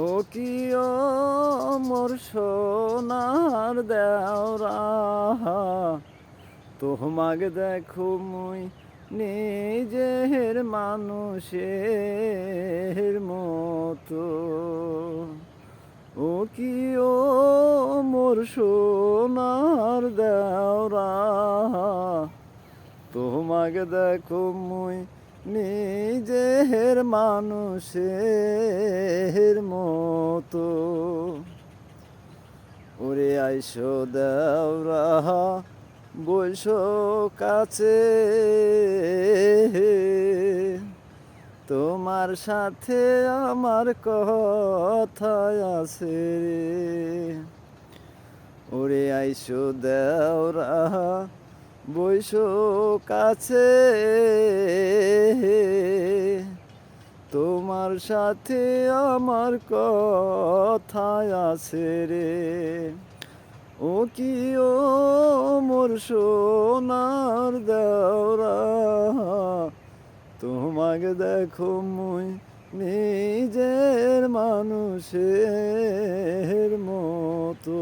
ও কি ও মোর সোনার দেওরা, তোমাকে দেখো মুই নিজের মানুষের মতো। ও কি ও মোর সোনার দেওরা, তোমাকে দেখো মুই নিজের মানুষের মতো। ওরে আইসো দেওরা বইসো কাছে, তোমার সাথে আমার কথা আছে রে। ওরে আইসো দেওরা বইসো কাছে, তোমার সাথে আমার কথা আছে রে। ও কি ও মোর সোনার দেওরা, তোমাকে দেখো মুই নিজের মানুষের মতো।